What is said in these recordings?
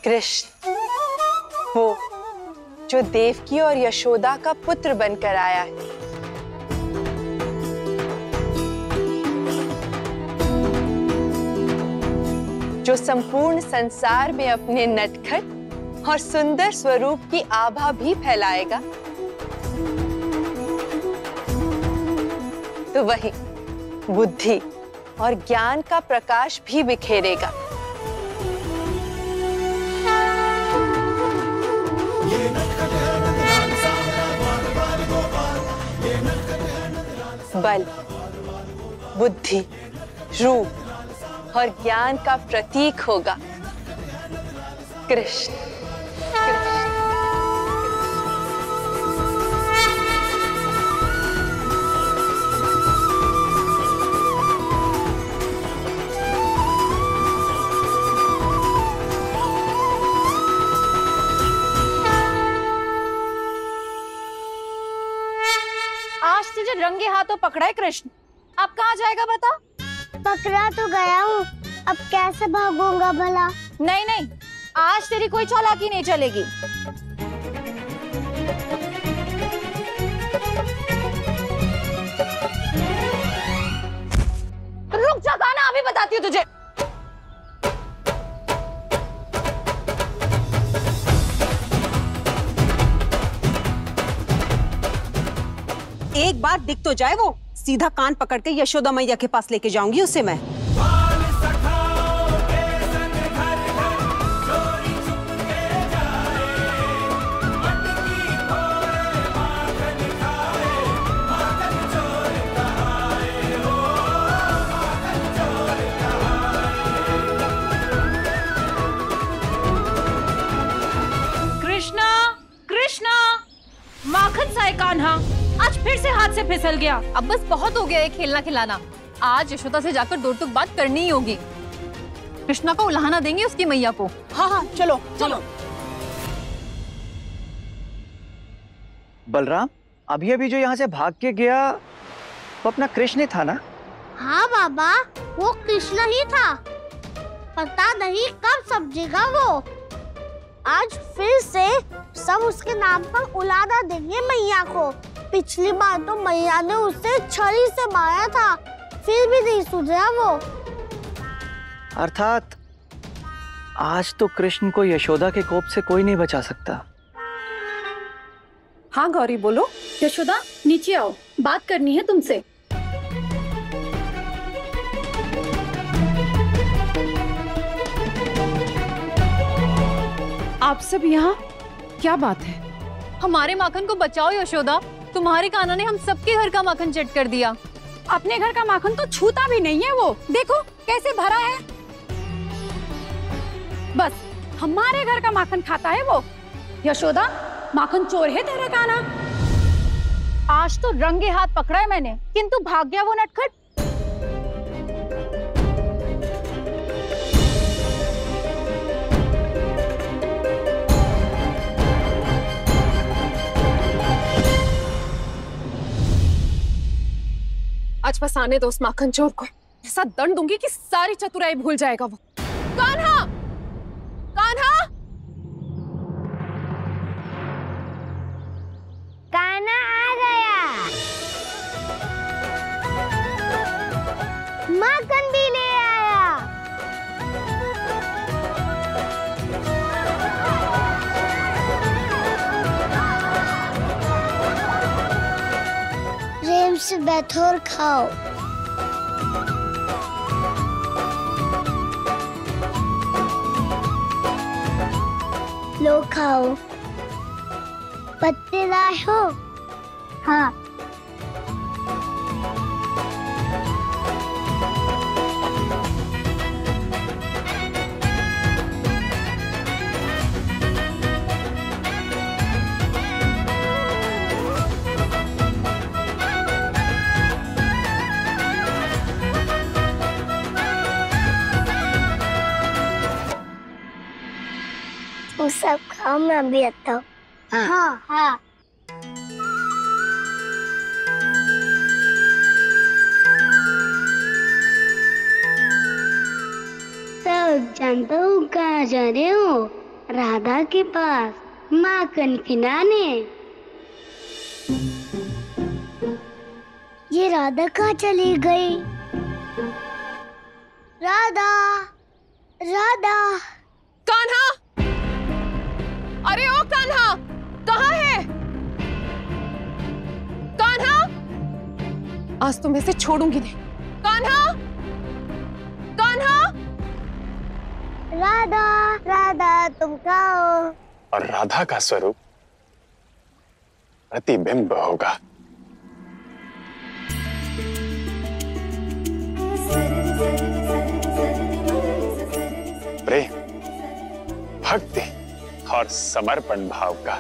कृष्ण, वो जो देवकी और यशोदा का पुत्र बनकर आया है। जो संपूर्ण संसार में अपने नटखट और सुंदर स्वरूप की आभा भी फैलाएगा। तो वही बुद्धि और ज्ञान का प्रकाश भी बिखेरेगा। बल, बुद्धि, रूप और ज्ञान का प्रतीक होगा कृष्ण। आज तुझे रंगे हाथों पकड़ा है कृष्ण, अब कहाँ जाएगा बता? पकड़ा तो गया हूँ, अब कैसे भागूंगा भला? नहीं नहीं, आज तेरी कोई चालाकी नहीं चलेगी। रुक जा कान्हा, अभी बताती हूँ तुझे। एक बार दिख तो जाए वो, सीधा कान पकड़ के यशोदा मैया के पास लेके जाऊंगी उसे मैं। कृष्णा, कृष्णा, माखन सा है कान्हा, आज फिर से हाथ से फिसल गया। अब बस बहुत हो गया है खेलना खिलाना, आज यशोदा से जाकर दो टूक बात करनी ही होगी। कृष्णा को उल्हाना देंगे उसकी मैया को। हाँ हाँ चलो चलो। बलराम, अभी अभी जो यहाँ से भाग के गया वो अपना कृष्ण था ना? हाँ बाबा, वो कृष्ण ही था। पता नहीं कब समझेगा वो। आज फिर से सब उसके नाम पर उलादा देंगे मैया को। पिछली बार तो मैया ने उसे छड़ी से मारा था, फिर भी नहीं सुधरा वो। अर्थात आज तो कृष्ण को यशोदा के कोप से कोई नहीं बचा सकता। हाँ गौरी बोलो। यशोदा नीचे आओ, बात करनी है तुमसे। आप सब यहाँ, क्या बात है? हमारे माखन को बचाओ यशोदा, तुम्हारे कान्हा ने हम सबके घर का माखन चट कर दिया। अपने घर का माखन तो छूता भी नहीं है वो, देखो कैसे भरा है। बस हमारे घर का माखन खाता है वो। यशोदा, माखन चोर है तेरा कान्हा। आज तो रंगे हाथ पकड़ा है मैंने, किंतु भाग गया वो नटखट। आज फंसाने दो उस माखन चोर को, ऐसा दंड दूंगी कि सारी चतुराई भूल जाएगा वो। कान्हा, कान्हा, कान्हा आ गया, माखन भी ले आया। प्रेम से बैठो और खाओ। लो खाओ। पत्ते लाए हो? हाँ। तुम सब खाओ, मैं भी आता हूँ। हाँ हाँ। सब जानता हूँ कहाँ जा रहे हो। राधा के पास माखन खिलाने। ये राधा कहाँ चली गई? राधा, राधा। कान्हा! अरे ओ कान्हा, कहाँ है? कान्हा! आज तो मैं इसे छोड़ूंगी नहीं। कान्हा! कान्हा! राधा, राधा तुम कहाँ हो? और राधा का स्वरूप प्रतिबिंब होगा। प्रेम, भक्ति और समर्पण भाव का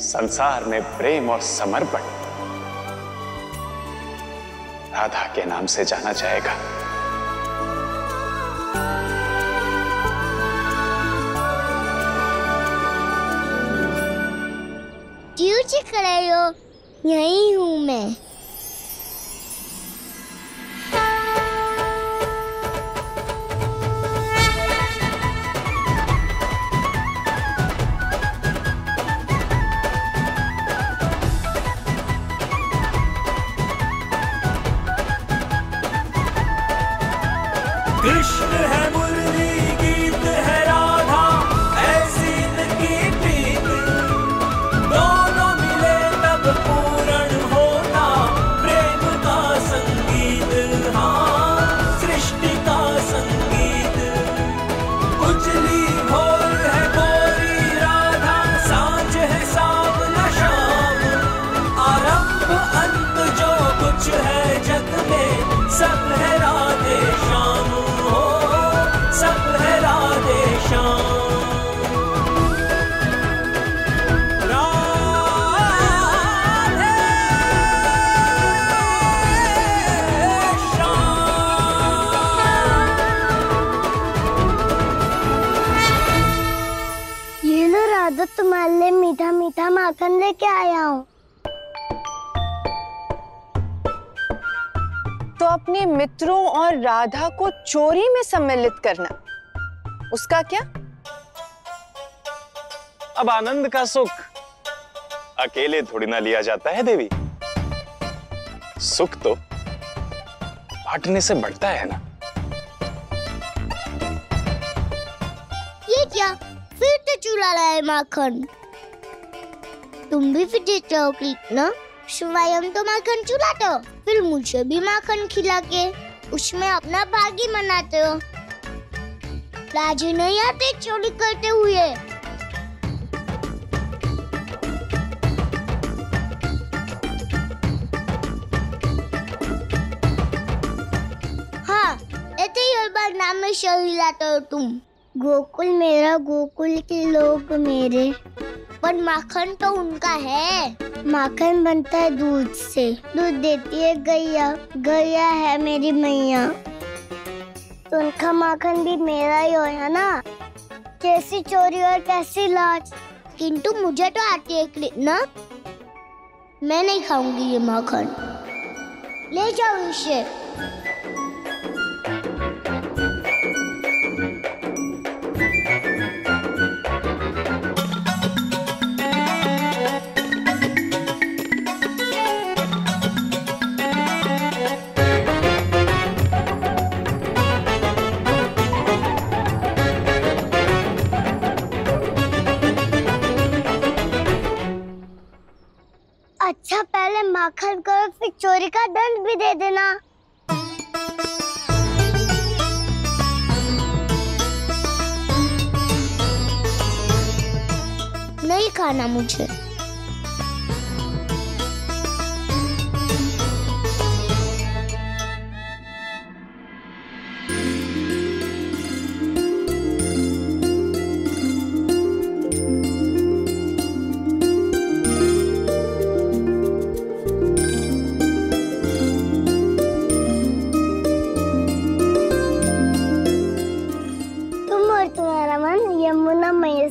संसार में प्रेम और समर्पण राधा के नाम से जाना जाएगा। क्यों चिख रहे हो? यही हूँ मैं। कृष्ण है मुरली गीत है राधा, ऐसी इनकी प्रीत, दोनों मिले तब पूर्ण होता प्रेम का संगीत। हाँ, सृष्टि का संगीत। उजली भोर है गोरी राधा, सांझ है सावला शाम, आरंभ अंत जो कुछ है जग में सब है राधे श्याम। सब है राधे श्याम, राधे श्याम। ये लो राधा, तुम्हारे लिए मीठा मीठा माखन लेके आया हूँ। तो अपने मित्रों और राधा को चोरी में सम्मिलित करना, उसका क्या? अब आनंद का सुख अकेले थोड़ी ना लिया जाता है देवी। सुख तो बांटने से बढ़ता है ना। ये क्या? फिर तो चुरा रहा है माखन। तुम भी फिर देते हो ना? स्वयं तो माखन चुराते हो, फिर मुझे भी माखन खिला के उसमें अपना भागी मनाते हो। राजी नहीं आते चोरी करते हुए। हाँ, ऐसे ही हर बार नाम में शरीर लाते हो तुम। गोकुल मेरा, गोकुल के लोग मेरे, पर माखन तो उनका है। माखन बनता है दूध से, दूध देती है गैया, गैया है मेरी मैया, तो उनका माखन भी मेरा ही होया ना। कैसी चोरी और कैसी लाज। किंतु मुझे तो आती है ना, मैं नहीं खाऊंगी ये माखन। ले जाओ इसे। अच्छा, पहले माखन करो, फिर चोरी का दंड भी दे देना। नहीं खाना मुझे।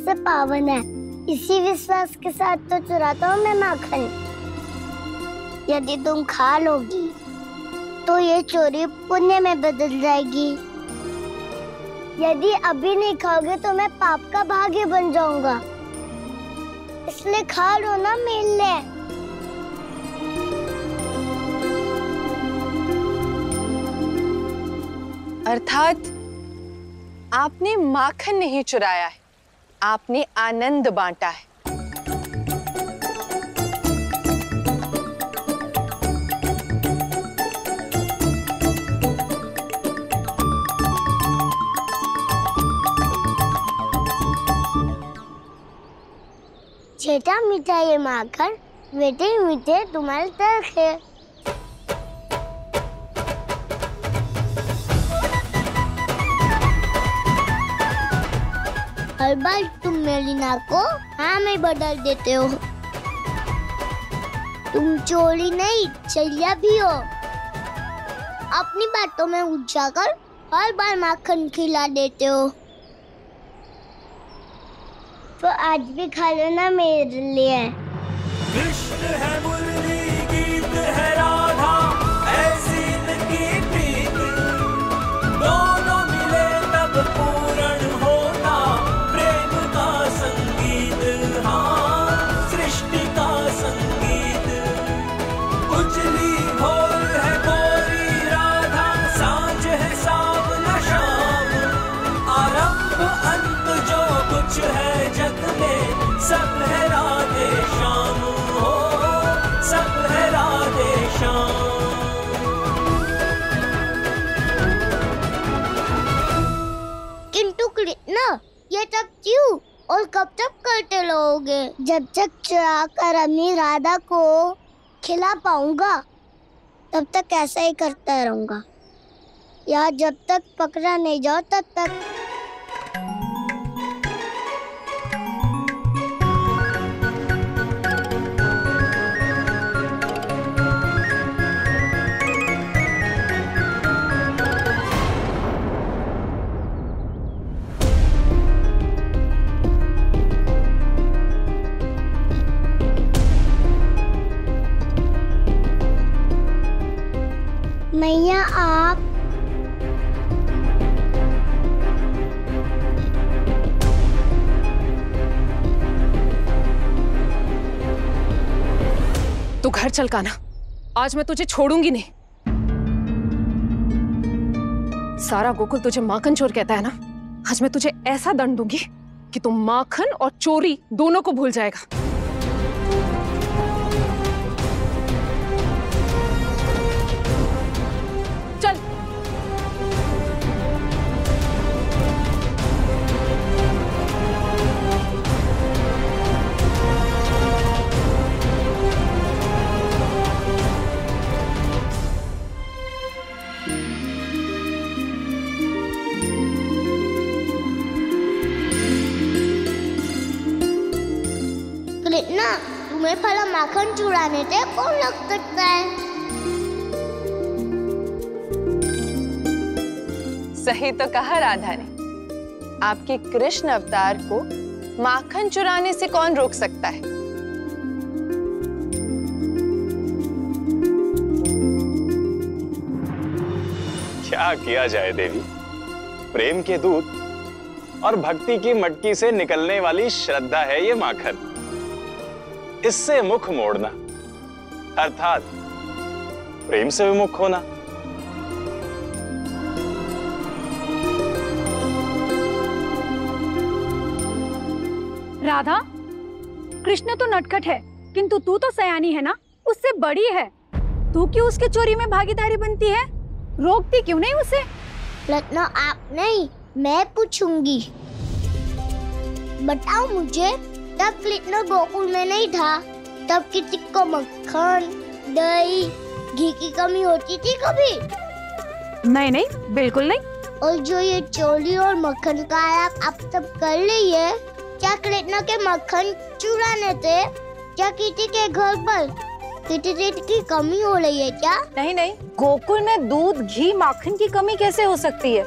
से पावन है, इसी विश्वास के साथ तो चुराता हूँ मैं माखन। यदि तुम खा लोगी तो ये चोरी पुण्य में बदल जाएगी। यदि अभी नहीं खाओगे तो मैं पाप का भागी बन जाऊंगा, इसलिए खा लो ना मेरे लिए। अर्थात आपने माखन नहीं चुराया है, आपने आनंद बांटा है। छेटा मीठा ये माखन, मीठे मीठे तुम्हारे तर्क है। हर बार तुम मेरी नाक को हाँ में बदल देते हो। तुम चोरी नहीं चलिया भी हो। अपनी बातों में उलझा कर हर बार माखन खिला देते हो। तो आज भी खा लो ना मेरे लिए। कृष्ण है मुरली गीत है राधा, ऐसी इनकी प्रीत, दोनों मिले तब पूर्ण होता प्रेम का संगीत। हाँ, सृष्टि का संगीत। उजली भोर है गोरी राधा, सांझ है सावला शाम, आरंभ अंत जो कुछ है जग में सब है राधे श्याम। हो सब है राधे श्याम। किंतु कृष्ण ये सब क्यों और कब तक करते रहोगे? जब तक चुरा कर अपनी राधा को खिला पाऊंगा तब तक ऐसा ही करता रहूंगा, या जब तक पकड़ा नहीं जाओ तब तक। मैया आप तू घर चल कान्हा, आज मैं तुझे छोड़ूंगी नहीं। सारा गोकुल तुझे माखन चोर कहता है ना, आज मैं तुझे ऐसा दंड दूंगी कि तू माखन और चोरी दोनों को भूल जाएगा। चल। कृष्णा तुम्हें भला माखन चुराने से कौन लग सकता है? सही तो कहा राधा ने, आपके कृष्ण अवतार को माखन चुराने से कौन रोक सकता है? क्या किया जाए देवी, प्रेम के दूत और भक्ति की मटकी से निकलने वाली श्रद्धा है ये माखन। इससे मुख मोड़ना अर्थात प्रेम से विमुख होना। राधा, कृष्ण तो नटखट है किंतु तू तो सयानी है ना, उससे बड़ी है। तू क्यों उसके चोरी में भागीदारी बनती है? रोकती क्यों नहीं उसे? रत्ना आप नहीं, मैं पूछूंगी। बताओ मुझे, तब कृष्ण गोकुल में नहीं था, तब किसी को मक्खन, दही, घी की कमी होती थी कभी? नहीं नहीं, बिल्कुल नहीं। और जो ये चोरी और मक्खन का आप सब कर रही है, क्या कृष्ण के मक्खन चुराने से क्या किसी के घर पर किसी चीज की कमी हो रही है क्या? नहीं नहीं, गोकुल में दूध, घी, माखन की कमी कैसे हो सकती है?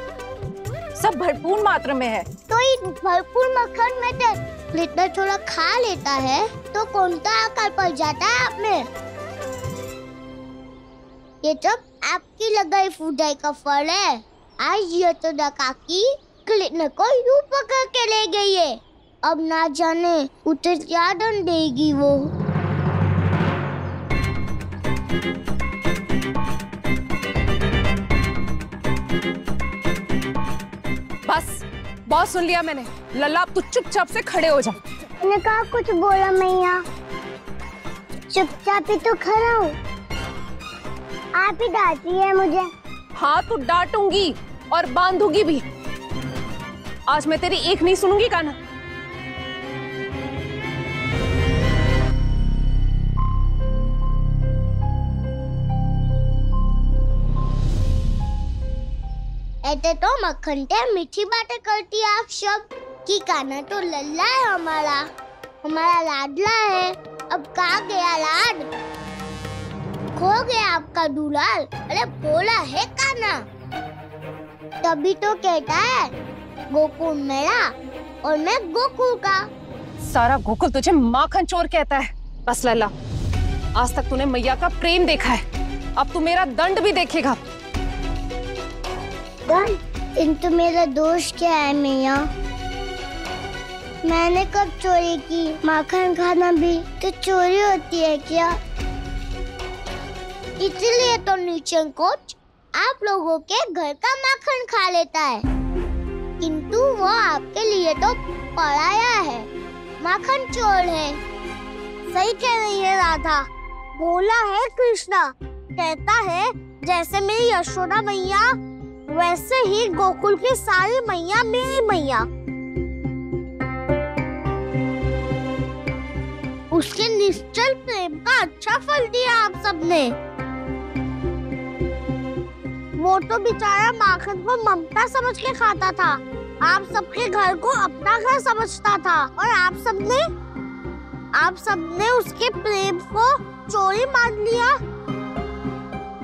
सब भरपूर मात्रा में है। तो इस भरपूर मक्खन में से कृष्ण थोड़ा खा लेता है तो कौन सा आकार पड़ जाता है आप में? ये सब आपकी लगाई फुदाई का फल है। आज यशोदा काकी कृष्ण को यूं पकड़ के ले गई है। अब ना जाने उसे क्या दंड देगी वो। बस बहुत सुन लिया मैंने। लल्ला अब तू चुपचाप से खड़े हो जा। मैंने कहा कुछ बोला मैया, चुपचाप ही तो खड़ा हूँ। आप ही डांटी है मुझे। हाँ तो डांटूंगी और बांधूंगी भी। आज मैं तेरी एक नहीं सुनूंगी कान्हा। ऐसे तो मक्खन ते मीठी बातें करती है आप सब कि कान्हा तो लल्ला है हमारा लाडला है। अब कहाँ गया लाड? खो गया आपका दुलाल। अरे भोला है कान्हा, तभी तो कहता है गोकुल मेरा और मैं गोकुल का। सारा गोकुल तुझे माखन चोर कहता है। बस लल्ला, आज तक तूने मैया का प्रेम देखा है, अब तू मेरा दंड भी देखेगा। किंतु मेरा दोष क्या है मैया? मैंने कब चोरी की? माखन खाना भी तो चोरी होती है क्या? इसलिए तो नीचन कोच आप लोगों के घर का माखन खा लेता है, किंतु वो आपके लिए तो पराया है, माखन चोर है। सही कह रही है राधा, बोला है कृष्णा। कहता है जैसे मेरी यशोदा मैया वैसे ही गोकुल की सारी मैया मेरी मैया। उसके निश्चल प्रेम का अच्छा फल दिया आप सबने। वो तो बेचारा माखन को ममता समझ के खाता था, आप सबके घर को अपना घर समझता था, और आप सबने उसके प्रेम को चोरी मान लिया।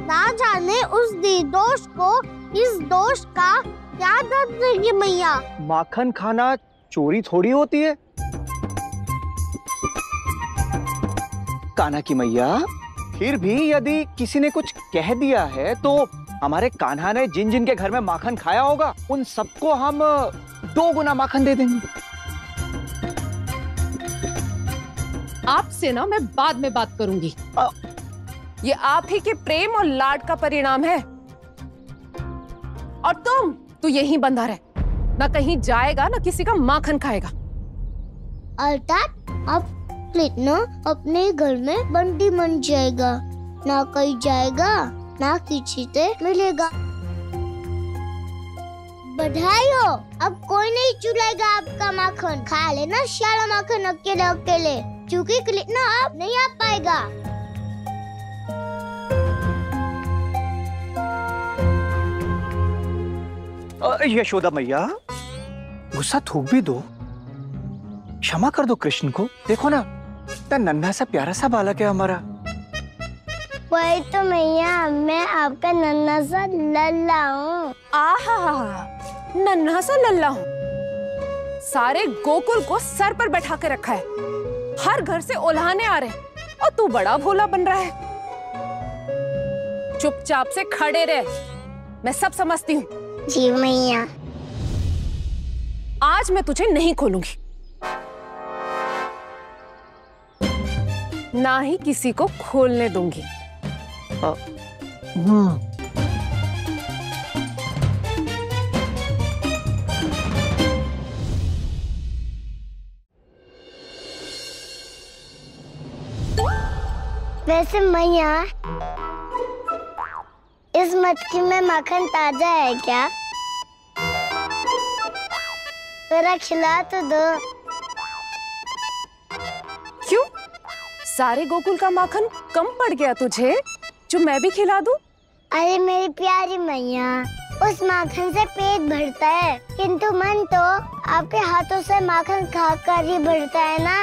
ना जाने उस निर्दोष को इस दोष का क्या दर्द देगी मैया। माखन खाना चोरी थोड़ी होती है कान्हा की मैया। फिर भी यदि किसी ने कुछ कह दिया है तो हमारे कान्हा ने जिन जिन के घर में माखन खाया होगा उन सबको हम 2 गुना माखन दे देंगे। आपसे ना मैं बाद में बात करूंगी। ये आप ही के प्रेम और लाड का परिणाम है। और तू यहीं बंधा रहे, ना कहीं जाएगा ना किसी का माखन खाएगा। अर्थात अब कृष्ण अपने घर में बंदी बन जाएगा, ना कहीं जाएगा ना किसी से मिलेगा। बधाई हो, अब कोई नहीं चुराएगा आपका माखन। खा लेना सारा माखन अकेले अकेले, क्योंकि कृष्ण अब नहीं आ पाएगा। यशोदा मैया, गुस्सा थूक भी दो, क्षमा कर दो कृष्ण को। देखो ना, इतना नन्हा सा प्यारा सा बालक है हमारा। वही तो मैया, मैं आपका नन्हा सा लल्ला हूँ। आहा, नन्हा सा लल्ला हूँ। सारे गोकुल को सर पर बैठा के रखा है, हर घर से उल्हाने आ रहे हैं और तू बड़ा भोला बन रहा है। चुपचाप से खड़े रह, मैं सब समझती हूँ। जी मैया। आज मैं तुझे नहीं खोलूंगी, ना ही किसी को खोलने दूंगी। वैसे मैया, इस मटकी में माखन ताजा है क्या? जरा खिला तो दो। क्यों? सारे गोकुल का माखन कम पड़ गया तुझे, जो मैं भी खिला दूं? अरे मेरी प्यारी मैया, उस माखन से पेट भरता है, किंतु मन तो आपके हाथों से माखन खाकर ही भरता है ना।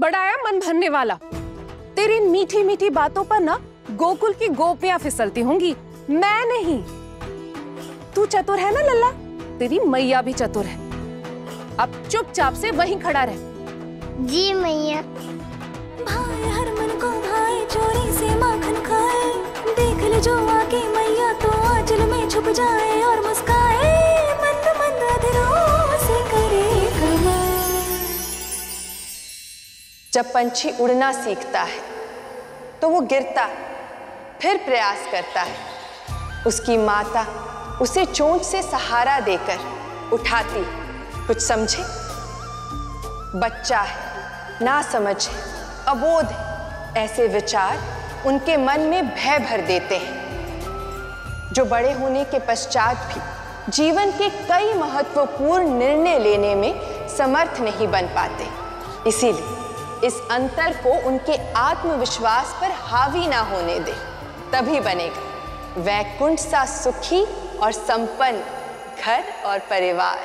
बड़ाया मन भरने वाला। तेरी मीठी मीठी बातों पर ना गोकुल की गोपियां फिसलती होंगी, मैं नहीं। तू चतुर है ना लल्ला, तेरी मैया भी चतुर है। अब चुपचाप से वहीं खड़ा रह। जी मैया। भाई हर मन को भाई चोरी से माखन खाए, देख ले जो आगे मैया तो आंचल में छुप जाए और मुस्काए, मंद मंद अधरों से करे कमाल। जब पंछी उड़ना सीखता है तो वो गिरता, फिर प्रयास करता है। उसकी माता उसे चोंच से सहारा देकर उठाती। कुछ समझे? बच्चा है, ना समझ है, अबोध है। ऐसे विचार उनके मन में भय भर देते हैं, जो बड़े होने के पश्चात भी जीवन के कई महत्वपूर्ण निर्णय लेने में समर्थ नहीं बन पाते। इसीलिए इस अंतर को उनके आत्मविश्वास पर हावी ना होने दे, तभी बनेगा वैकुंठ सा सुखी और संपन्न घर और परिवार।